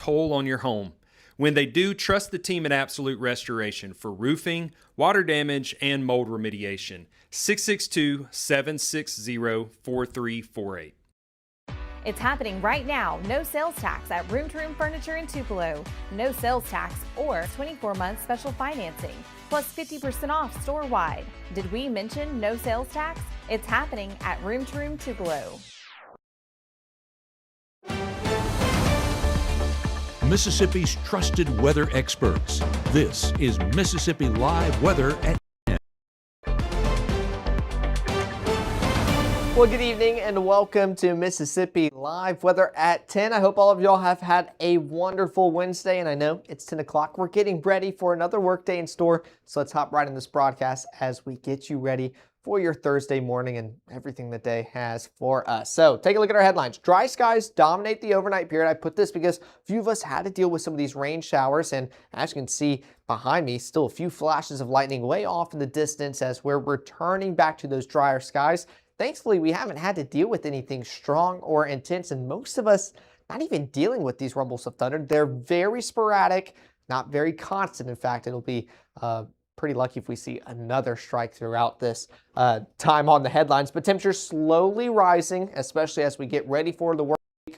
toll on your home. When they do, trust the team at Absolute Restoration for roofing, water damage, and mold remediation. 662-760-4348. It's happening right now. No sales tax at Room to Room Furniture in Tupelo. No sales tax or 24-month special financing, plus 50% off store-wide. Did we mention no sales tax? It's happening at Room to Room Tupelo. Mississippi's trusted weather experts. This is Mississippi Live Weather at 10. Well, good evening and welcome to Mississippi Live Weather at 10. I hope all of y'all have had a wonderful Wednesday, and I know it's 10 o'clock. We're getting ready for another workday in store, so let's hop right in this broadcast as we get you ready for your Thursday morning and everything the day has for us. So take a look at our headlines. Dry skies dominate the overnight period. I put this because a few of us had to deal with some of these rain showers, and as you can see behind me, still a few flashes of lightning way off in the distance as we're returning back to those drier skies. Thankfully, we haven't had to deal with anything strong or intense, and most of us not even dealing with these rumbles of thunder. They're very sporadic, not very constant. In fact, it'll be pretty lucky if we see another strike throughout this time on the headlines. But temperatures slowly rising, especially as we get ready for the work week,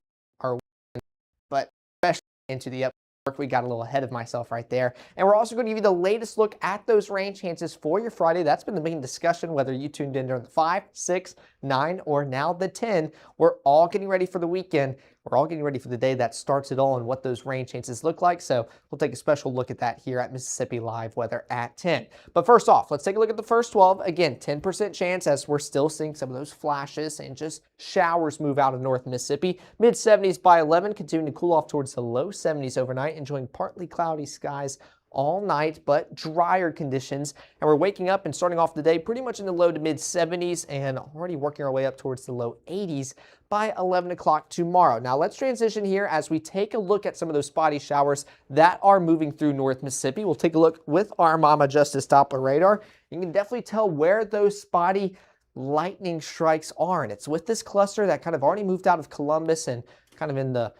but especially into the work. We got a little ahead of myself right there. And we're also going to give you the latest look at those rain chances for your Friday. That's been the main discussion, whether you tuned in during the 5, 6, 9, or now the 10. We're all getting ready for the weekend. We're all getting ready for the day that starts it all and what those rain chances look like. So we'll take a special look at that here at Mississippi Live Weather at 10. But first off, let's take a look at the first 12. Again, 10% chance as we're still seeing some of those flashes and just showers move out of North Mississippi. Mid-70s by 11, continuing to cool off towards the low 70s overnight, enjoying partly cloudy skies all night, but drier conditions. And we're waking up and starting off the day pretty much in the low to mid 70s and already working our way up towards the low 80s by 11 o'clock tomorrow. Now let's transition here as we take a look at some of those spotty showers that are moving through North Mississippi. We'll take a look with our Mama Justice Doppler radar. You can definitely tell where those spotty lightning strikes are. And it's with this cluster that kind of already moved out of Columbus and kind of in the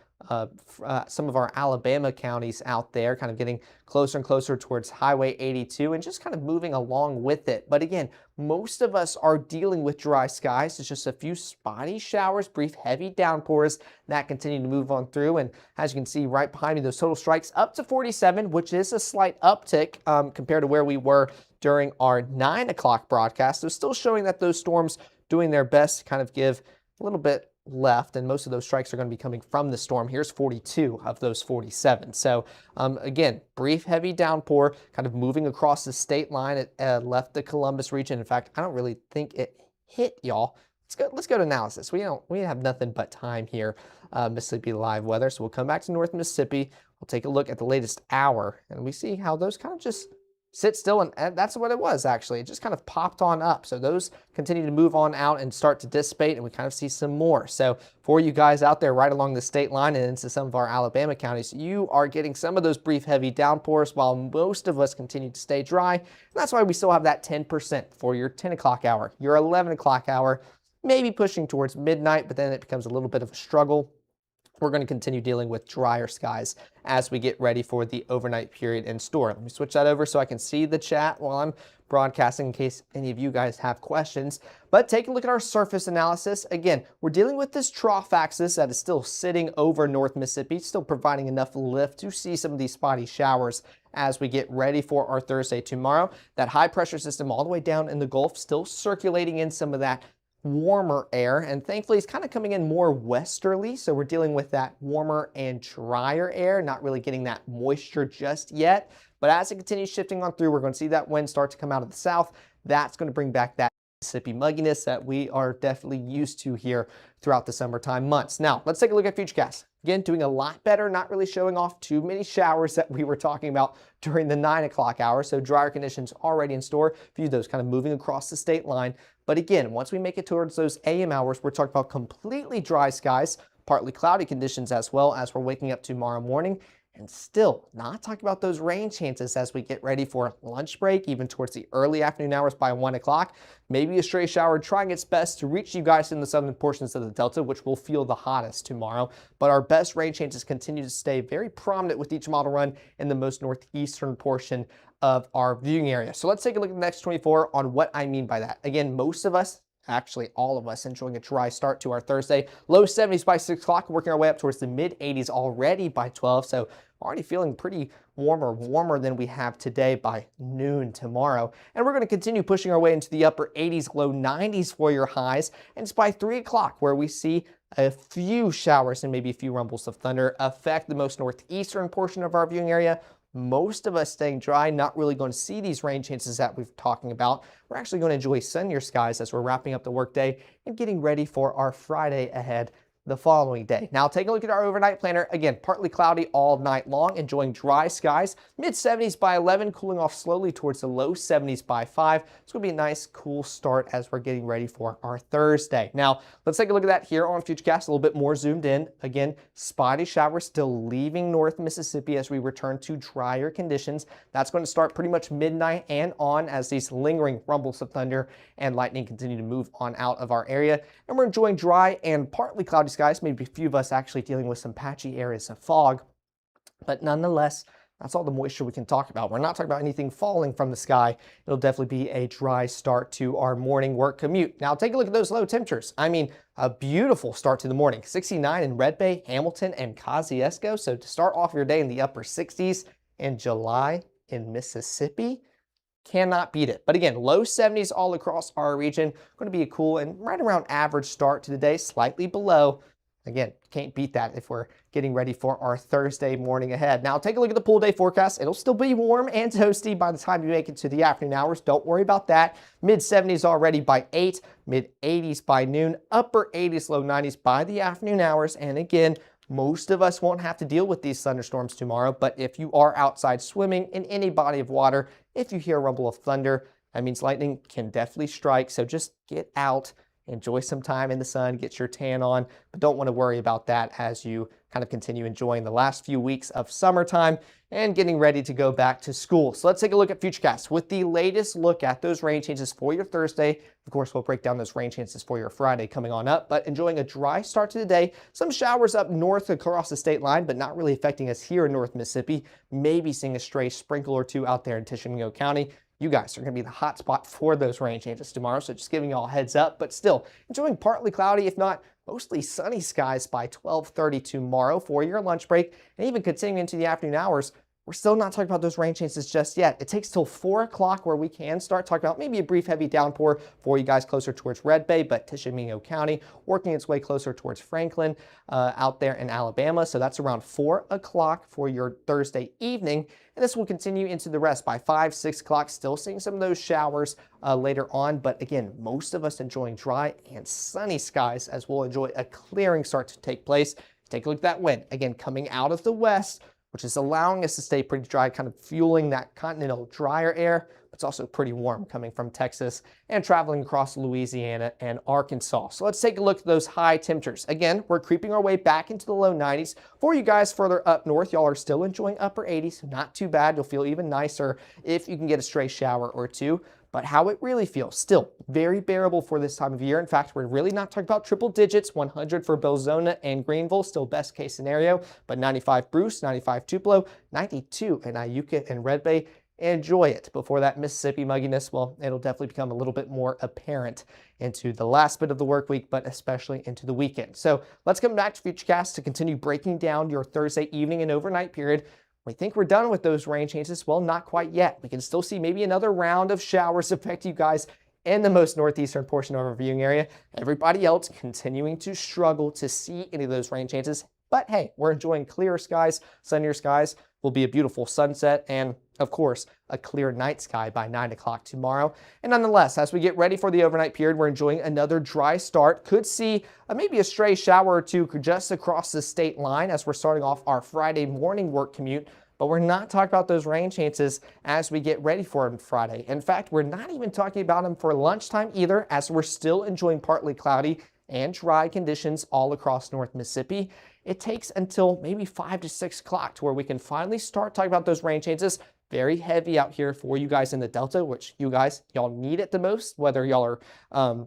some of our Alabama counties out there, kind of getting closer and closer towards Highway 82 and just kind of moving along with it. But again, most of us are dealing with dry skies. It's just a few spotty showers, brief heavy downpours that continue to move on through. And as you can see right behind me, those total strikes up to 47, which is a slight uptick compared to where we were during our 9 o'clock broadcast. So still showing that those storms doing their best to kind of give a little bit left, and most of those strikes are going to be coming from the storm. Here's 42 of those 47. So again, brief heavy downpour kind of moving across the state line. It left the Columbus region. In fact, I don't really think it hit y'all. Let's go to analysis. We have nothing but time here, Mississippi Live Weather. So we'll come back to North Mississippi. We'll take a look at the latest hour, and we see how those kind of just sit still, and that's what it was actually. It just kind of popped on up. So those continue to move on out and start to dissipate, and we kind of see some more. So for you guys out there right along the state line and into some of our Alabama counties, you are getting some of those brief heavy downpours while most of us continue to stay dry. And that's why we still have that 10% for your 10 o'clock hour. Your 11 o'clock hour, maybe pushing towards midnight, but then it becomes a little bit of a struggle. We're going to continue dealing with drier skies as we get ready for the overnight period in store. Let me switch that over so I can see the chat while I'm broadcasting in case any of you guys have questions. But take a look at our surface analysis. Again, we're dealing with this trough axis that is still sitting over North Mississippi, still providing enough lift to see some of these spotty showers as we get ready for our Thursday tomorrow. That high pressure system all the way down in the Gulf still circulating in some of that warmer air, and thankfully it's kind of coming in more westerly, so we're dealing with that warmer and drier air, not really getting that moisture just yet. But as it continues shifting on through, we're going to see that wind start to come out of the south. That's going to bring back that Mississippi mugginess that we are definitely used to here throughout the summertime months. Now, let's take a look at Futurecast. Again, doing a lot better, not really showing off too many showers that we were talking about during the 9 o'clock hour. So drier conditions already in store. View those kind of moving across the state line. But again, once we make it towards those AM hours, we're talking about completely dry skies, partly cloudy conditions as well as we're waking up tomorrow morning. And still not talking about those rain chances as we get ready for lunch break, even towards the early afternoon hours by 1 o'clock. Maybe a stray shower trying its best to reach you guys in the southern portions of the Delta, which will feel the hottest tomorrow. But our best rain chances continue to stay very prominent with each model run in the most northeastern portion of our viewing area. So let's take a look at the next 24 on what I mean by that. Again, most of us, actually all of us, enjoying a dry start to our Thursday. Low 70s by 6 o'clock, working our way up towards the mid 80s already by 12. So already feeling pretty warmer than we have today by noon tomorrow. And we're going to continue pushing our way into the upper 80s, low 90s for your highs. And it's by 3 o'clock where we see a few showers and maybe a few rumbles of thunder affect the most northeastern portion of our viewing area. Most of us staying dry, not really going to see these rain chances that we've talking about. We're actually going to enjoy sunnier skies as we're wrapping up the workday and getting ready for our Friday ahead the following day. Now, take a look at our overnight planner. Again, partly cloudy all night long, enjoying dry skies. Mid 70s by 11, cooling off slowly towards the low 70s by 5. It's going to be a nice, cool start as we're getting ready for our Thursday. Now, let's take a look at that here on Futurecast, a little bit more zoomed in. Again, spotty showers still leaving North Mississippi as we return to drier conditions. That's going to start pretty much midnight and on as these lingering rumbles of thunder and lightning continue to move on out of our area. And we're enjoying dry and partly cloudy skies, maybe a few of us actually dealing with some patchy areas of fog, but nonetheless, that's all the moisture we can talk about. We're not talking about anything falling from the sky. It'll definitely be a dry start to our morning work commute. Now take a look at those low temperatures. I mean, a beautiful start to the morning. 69 in Red Bay, Hamilton, and Kosciuszko. So to start off your day in the upper 60s in July in Mississippi, cannot beat it. But again, low 70s all across our region. Going to be a cool and right around average start to the day, slightly below. Again, can't beat that if we're getting ready for our Thursday morning ahead. Now, take a look at the pool day forecast. It'll still be warm and toasty by the time you make it to the afternoon hours. Don't worry about that. Mid 70s already by 8, mid 80s by noon, upper 80s, low 90s by the afternoon hours. And again, most of us won't have to deal with these thunderstorms tomorrow, but if you are outside swimming in any body of water, if you hear a rumble of thunder, that means lightning can definitely strike. So just get out, enjoy some time in the sun, get your tan on, but don't want to worry about that as you kind of continue enjoying the last few weeks of summertime and getting ready to go back to school. So let's take a look at Futurecast with the latest look at those rain chances for your Thursday. Of course, we'll break down those rain chances for your Friday coming on up, but enjoying a dry start to the day. Some showers up north across the state line, but not really affecting us here in North Mississippi. Maybe seeing a stray sprinkle or two out there in Tishomingo County. You guys are going to be the hot spot for those rain chances tomorrow, so just giving you all a heads up, but still enjoying partly cloudy, if not mostly sunny skies by 12:30 tomorrow for your lunch break, and even continuing into the afternoon hours. We're still not talking about those rain chances just yet. It takes till 4 o'clock where we can start talking about maybe a brief heavy downpour for you guys closer towards Red Bay, but Tishomingo County working its way closer towards Franklin out there in Alabama. So that's around 4 o'clock for your Thursday evening. And this will continue into the rest by 5, 6 o'clock, still seeing some of those showers later on. But again, most of us enjoying dry and sunny skies as we'll enjoy a clearing start to take place. Take a look at that wind. Again, coming out of the west, which is allowing us to stay pretty dry, kind of fueling that continental drier air. But it's also pretty warm coming from Texas and traveling across Louisiana and Arkansas. So let's take a look at those high temperatures. Again, we're creeping our way back into the low 90s. For you guys further up north, y'all are still enjoying upper 80s. Not too bad. You'll feel even nicer if you can get a stray shower or two. But how it really feels, still very bearable for this time of year. In fact, we're really not talking about triple digits. 100 for Belzona and Greenville, still best case scenario. But 95 Bruce, 95 Tupelo, 92 in Iuka and Red Bay. Enjoy it. Before that Mississippi mugginess, well, it'll definitely become a little bit more apparent into the last bit of the work week, but especially into the weekend. So let's come back to Futurecast to continue breaking down your Thursday evening and overnight period. We think we're done with those rain chances. Well, not quite yet. We can still see maybe another round of showers affect you guys in the most northeastern portion of our viewing area. Everybody else continuing to struggle to see any of those rain chances. But hey, we're enjoying clearer skies, sunnier skies. Will be a beautiful sunset and, of course, a clear night sky by 9 o'clock tomorrow. And nonetheless, as we get ready for the overnight period, we're enjoying another dry start. Could see maybe a stray shower or two just across the state line as we're starting off our Friday morning work commute. But we're not talking about those rain chances as we get ready for them Friday. In fact, we're not even talking about them for lunchtime either, as we're still enjoying partly cloudy and dry conditions all across North Mississippi. it takes until maybe 5 to 6 o'clock to where we can finally start talking about those rain chances. Very heavy out here for you guys in the Delta, which y'all need it the most, whether y'all are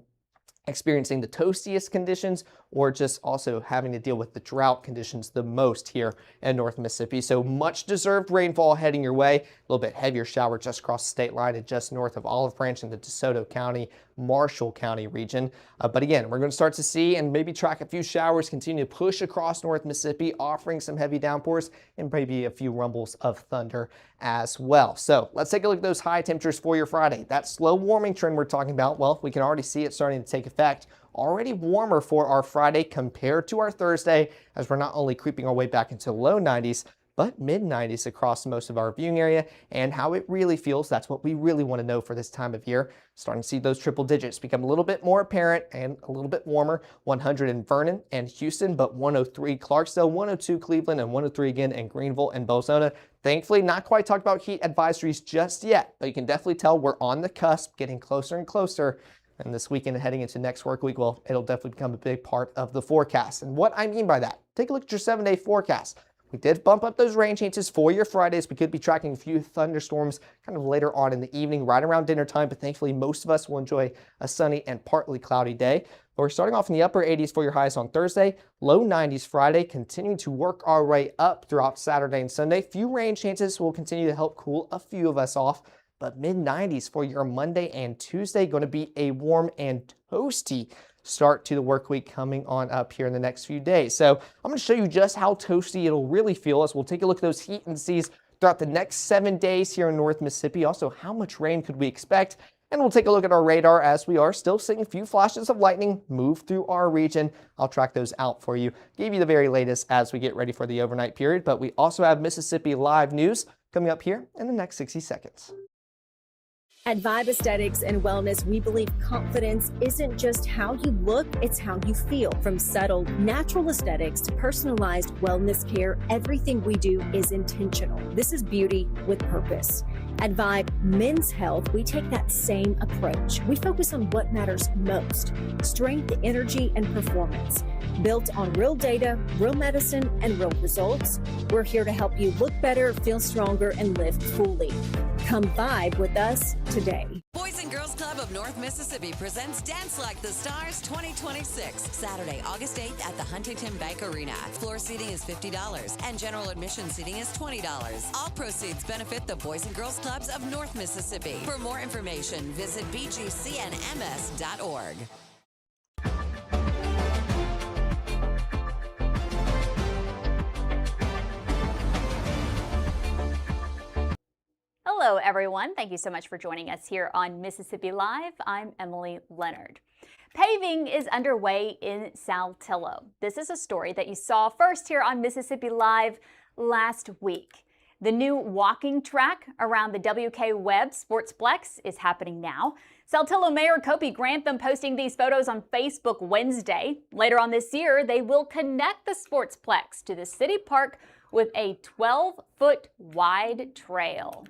experiencing the toastiest conditions or just also having to deal with the drought conditions the most here in North Mississippi. So much deserved rainfall heading your way. A little bit heavier shower just across the state line and just north of Olive Branch in the DeSoto County, Marshall County region. But again, we're going to start to see and maybe track a few showers continue to push across North Mississippi, offering some heavy downpours and maybe a few rumbles of thunder as well. So let's take a look at those high temperatures for your Friday. That slow warming trend we're talking about, well, we can already see it starting to take effect. Already warmer for our Friday compared to our Thursday, as we're not only creeping our way back into low 90s, but mid 90s across most of our viewing area. And how it really feels, that's what we really want to know for this time of year. Starting to see those triple digits become a little bit more apparent and a little bit warmer. 100 in Vernon and Houston, but 103 Clarksdale, 102 Cleveland, and 103 again in Greenville and Belzona. Thankfully, not quite talked about heat advisories just yet, but you can definitely tell we're on the cusp, getting closer and closer. And this weekend heading into next work week, well, it'll definitely become a big part of the forecast. And what I mean by that, take a look at your 7-day forecast. We did bump up those rain chances for your Fridays. We could be tracking a few thunderstorms kind of later on in the evening, right around dinner time, but thankfully most of us will enjoy a sunny and partly cloudy day. But we're starting off in the upper 80s for your highs on Thursday, low 90s Friday, continuing to work our way up throughout Saturday and Sunday. Few rain chances will continue to help cool a few of us off, but mid 90s for your Monday and Tuesday, going to be a warm and toasty start to the work week coming on up here in the next few days. So I'm going to show you just how toasty it'll really feel as we'll take a look at those heat indices throughout the next 7 days here in North Mississippi. Also, how much rain could we expect? And we'll take a look at our radar as we are still seeing a few flashes of lightning move through our region. I'll track those out for you, give you the very latest as we get ready for the overnight period. But we also have Mississippi Live news coming up here in the next 60 seconds. At Vibe Aesthetics and Wellness, we believe confidence isn't just how you look, it's how you feel. From subtle, natural aesthetics to personalized wellness care, everything we do is intentional. This is beauty with purpose. At Vibe Men's Health, we take that same approach. We focus on what matters most: strength, energy, and performance. Built on real data, real medicine, and real results, we're here to help you look better, feel stronger, and live fully. Come vibe with us today. Boys and Girls Club of North Mississippi presents Dance Like the Stars 2026, Saturday, August 8th at the Huntington Bank Arena. Floor seating is $50 and general admission seating is $20. All proceeds benefit the Boys and Girls Clubs of North Mississippi. For more information, visit bgcnms.org. Hello, everyone. Thank you so much for joining us here on Mississippi Live. I'm Emily Leonard. Paving is underway in Saltillo. This is a story that you saw first here on Mississippi Live last week. The new walking track around the WK Webb Sportsplex is happening now. Saltillo Mayor Kopi Grantham posting these photos on Facebook Wednesday. Later on this year, they will connect the Sportsplex to the city park with a 12-foot wide trail.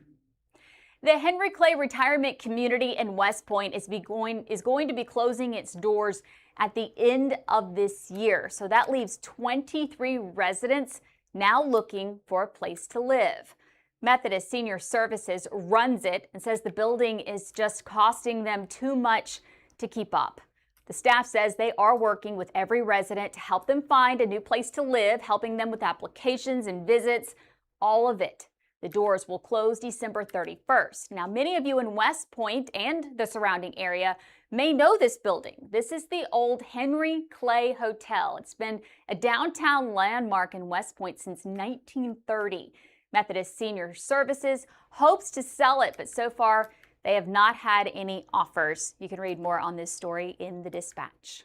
The Henry Clay Retirement Community in West Point is going to be closing its doors at the end of this year. So that leaves 23 residents now looking for a place to live. Methodist Senior Services runs it and says the building is just costing them too much to keep up. The staff says they are working with every resident to help them find a new place to live, helping them with applications and visits, all of it. The doors will close December 31st. Now, many of you in West Point and the surrounding area may know this building. This is the old Henry Clay Hotel. It's been a downtown landmark in West Point since 1930. Methodist Senior Services hopes to sell it, but so far they have not had any offers. You can read more on this story in the Dispatch.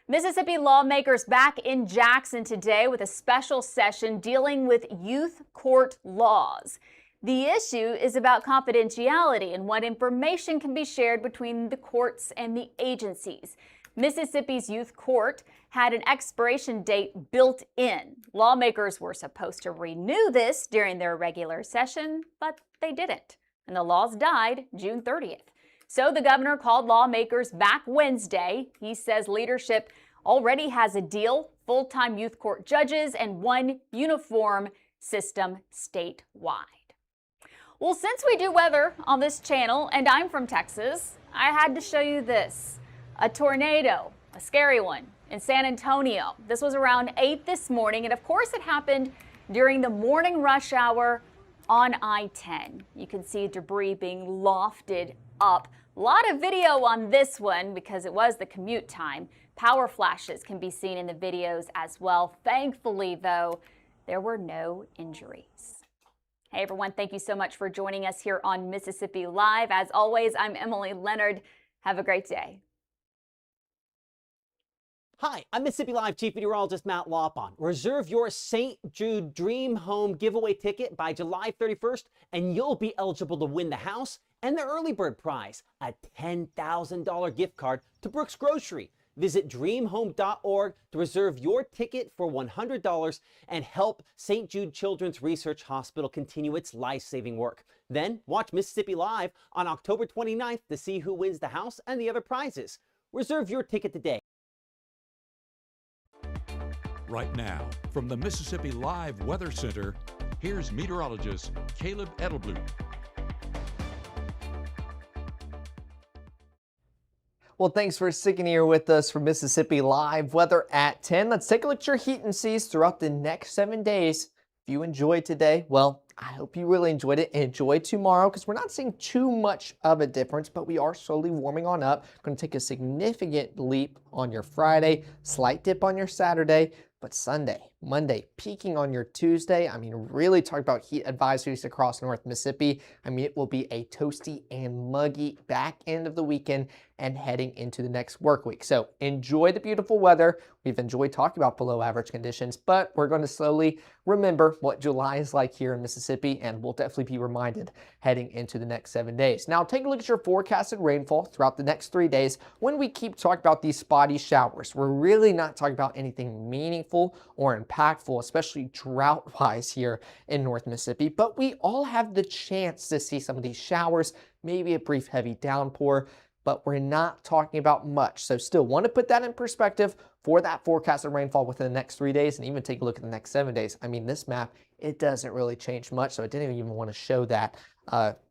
Mississippi lawmakers back in Jackson today with a special session dealing with youth court laws. The issue is about confidentiality and what information can be shared between the courts and the agencies. Mississippi's youth court had an expiration date built in. Lawmakers were supposed to renew this during their regular session, but they didn't, and the laws died June 30th. So the governor called lawmakers back Wednesday. He says leadership already has a deal, full-time youth court judges, and one uniform system statewide. Well, since we do weather on this channel, and I'm from Texas, I had to show you this. A tornado, a scary one, in San Antonio. This was around 8 this morning, and of course it happened during the morning rush hour on I-10. You can see debris being lofted up. A lot of video on this one because it was the commute time. Power flashes can be seen in the videos as well. Thankfully, though, there were no injuries. Hey everyone, thank you so much for joining us here on Mississippi Live. As always, I'm Emily Leonard. Have a great day. Hi, I'm Mississippi Live Chief Meteorologist Matt Lopon. Reserve your St. Jude Dream Home giveaway ticket by July 31st, and you'll be eligible to win the house and the early bird prize, a $10,000 gift card to Brooks Grocery. Visit dreamhome.org to reserve your ticket for $100 and help St. Jude Children's Research Hospital continue its life-saving work. Then watch Mississippi Live on October 29th to see who wins the house and the other prizes. Reserve your ticket today. Right now, from the Mississippi Live Weather Center, here's meteorologist Caleb Edelblut. Well, thanks for sticking here with us for Mississippi Live Weather at 10. Let's take a look at your heat and seas throughout the next 7 days. If you enjoyed today, well, I hope you really enjoyed it. Enjoy tomorrow because we're not seeing too much of a difference, but we are slowly warming on up. Going to take a significant leap on your Friday, slight dip on your Saturday, but Sunday, Monday, peaking on your Tuesday. I mean, really talk about heat advisories across North Mississippi. I mean, it will be a toasty and muggy back end of the weekend and heading into the next work week. So enjoy the beautiful weather. We've enjoyed talking about below average conditions, but we're going to slowly remember what July is like here in Mississippi, and we'll definitely be reminded heading into the next 7 days. Now, take a look at your forecasted rainfall throughout the next 3 days. When we keep talking about these spotty showers, we're really not talking about anything meaningful or impactful, especially drought-wise here in North Mississippi, but we all have the chance to see some of these showers, maybe a brief heavy downpour, but we're not talking about much. So still want to put that in perspective for that forecasted rainfall within the next 3 days, and even take a look at the next 7 days. I mean, this map, it doesn't really change much, so I didn't even want to show that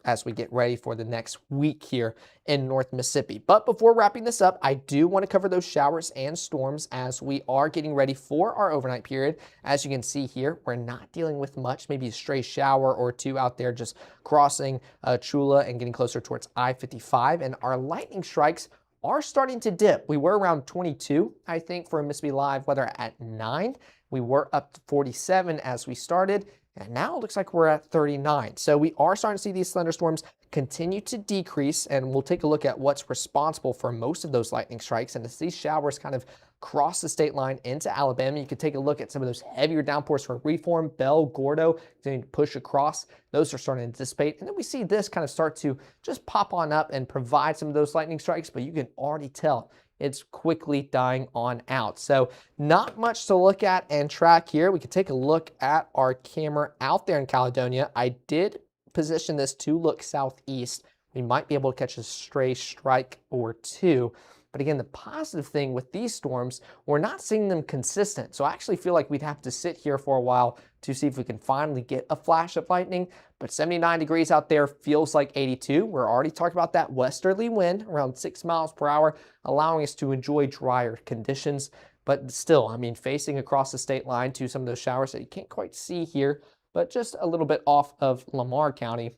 as we get ready for the next week here in North Mississippi. But before wrapping this up, I do want to cover those showers and storms as we are getting ready for our overnight period. As you can see here, we're not dealing with much, maybe a stray shower or two out there just crossing Chula and getting closer towards I-55, and our lightning strikes are starting to dip. We were around 22, I think, for Mississippi Live Weather at 9. We were up to 47 as we started, and now it looks like we're at 39. So we are starting to see these thunderstorms continue to decrease, and we'll take a look at what's responsible for most of those lightning strikes. And as these showers kind of cross the state line into Alabama, you can take a look at some of those heavier downpours from Reform, Bell, Gordo, continuing to push across. Those are starting to dissipate. And then we see this kind of start to just pop on up and provide some of those lightning strikes, but you can already tell it's quickly dying on out. So not much to look at and track here. We could take a look at our camera out there in Caledonia. I did position this to look southeast. We might be able to catch a stray strike or two. But again, the positive thing with these storms, we're not seeing them consistent. So I actually feel like we'd have to sit here for a while to see if we can finally get a flash of lightning. But 79 degrees out there feels like 82. We're already talking about that westerly wind around 6 miles per hour, allowing us to enjoy drier conditions. But still, I mean, facing across the state line to some of those showers that you can't quite see here, but just a little bit off of Lamar County,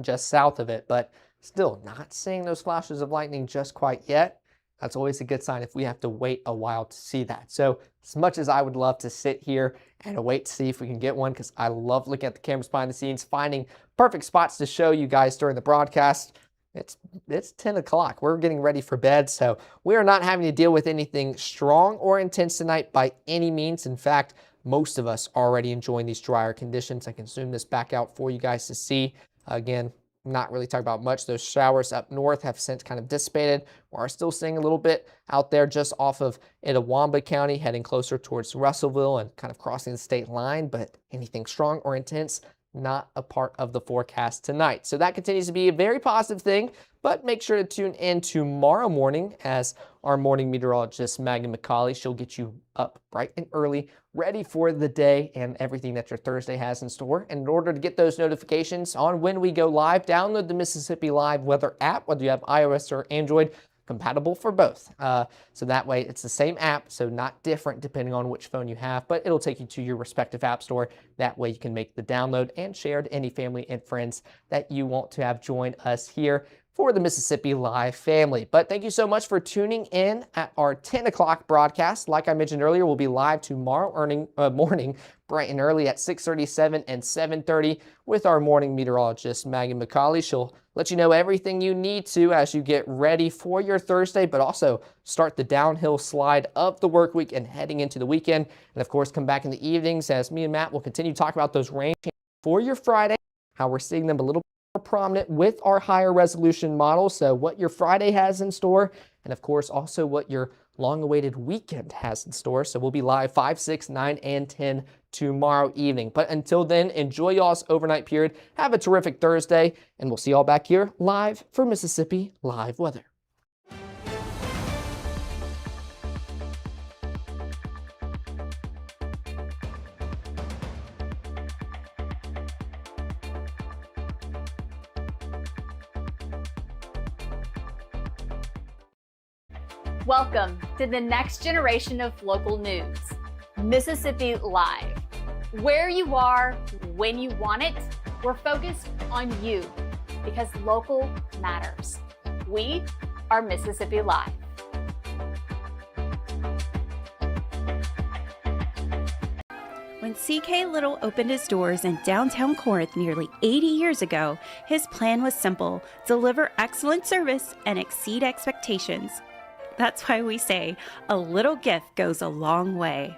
just south of it. But still not seeing those flashes of lightning just quite yet. That's always a good sign if we have to wait a while to see that. So as much as I would love to sit here and wait to see if we can get one, because I love looking at the cameras behind the scenes, finding perfect spots to show you guys during the broadcast. It's 10 o'clock. We're getting ready for bed, so we are not having to deal with anything strong or intense tonight by any means. In fact, most of us are already enjoying these drier conditions. I can zoom this back out for you guys to see. Again, not really talking about much. Those showers up north have since kind of dissipated. We are still seeing a little bit out there just off of Itawamba County, heading closer towards Russellville and kind of crossing the state line, but anything strong or intense, not a part of the forecast tonight. So that continues to be a very positive thing, But make sure to tune in tomorrow morning as our morning meteorologist, Maggye McCauley, she'll get you up bright and early, ready for the day and everything that your Thursday has in store. And in order to get those notifications on when we go live, download the Mississippi Live Weather app, whether you have iOS or Android, compatible for both. So that way it's the same app, so not different depending on which phone you have, but it'll take you to your respective app store. That way you can make the download and share to any family and friends that you want to have join us here for the Mississippi Live family. But thank you so much for tuning in at our 10 o'clock broadcast. Like I mentioned earlier, we'll be live tomorrow morning, bright and early at 6:37 and 7:30 with our morning meteorologist, Maggye McCauley. She'll let you know everything you need to as you get ready for your Thursday, but also start the downhill slide of the work week and heading into the weekend. And of course, come back in the evenings as me and Matt will continue to talk about those rain for your Friday, how we're seeing them a little more prominent with our higher resolution model. So what your Friday has in store, and of course also what your long-awaited weekend has in store. So we'll be live 5, 6, 9, and 10 tomorrow evening. But until then, enjoy y'all's overnight period. Have a terrific Thursday, and we'll see y'all back here live for Mississippi Live Weather. Welcome to the next generation of local news, Mississippi Live. Where you are, when you want it, we're focused on you because local matters. We are Mississippi Live. When C.K. Little opened his doors in downtown Corinth nearly 80 years ago, his plan was simple: deliver excellent service and exceed expectations. That's why we say a little gift goes a long way.